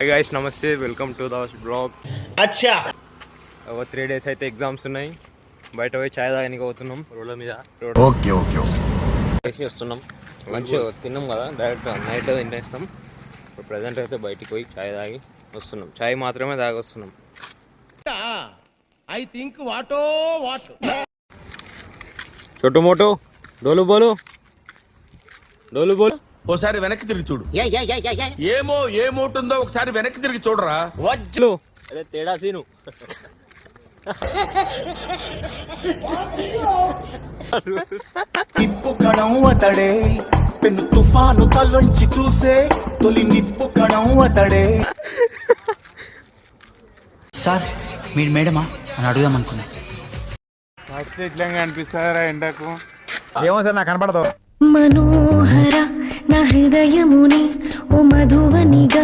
Hey guys, namaste. Welcome to the vlog. अच्छा 3 days అయితే exams ఉన్నాయి. బయట పోయి చాయ్ తాగడానికి పోతున్నాం. రోడ్ల మీద ఓకే ఓకే వేసి వస్తున్నాం. లంచ్ తిన్నాం కదా, డైరెక్ట్ నైట్ తినేస్తాం. ఇప్పుడు ప్రజెంట్ అయితే బయటికి పోయి చాయ్ తాగి వస్తున్నాం. చాయ్ మాత్రమే తాగి వస్తున్నాం. ఐ థింక్ వాటో వాట్ छोटू मोटू డోలు బోలు ఓసారి వెనక్కి తిరిగి చూడు. ఏమో ఏమవుతుందో ఒకసారి వెనక్కి తిరిగి చూడరా. వజ్లు అదే తేడా సీను. నిప్పు కణం అతడే పెను తుఫాను తలొంచి చూసే తొలి నిప్పు కణం అతడే. సార్ మీరు మేడమా అని అడుగుదాం అనుకున్నా. ఇట్లా అనిపిస్తారా ఎండకు? ఏమో సార్ నాకు కనపడదు. మనోహర నా హృదయముని ఓ మధువనిగా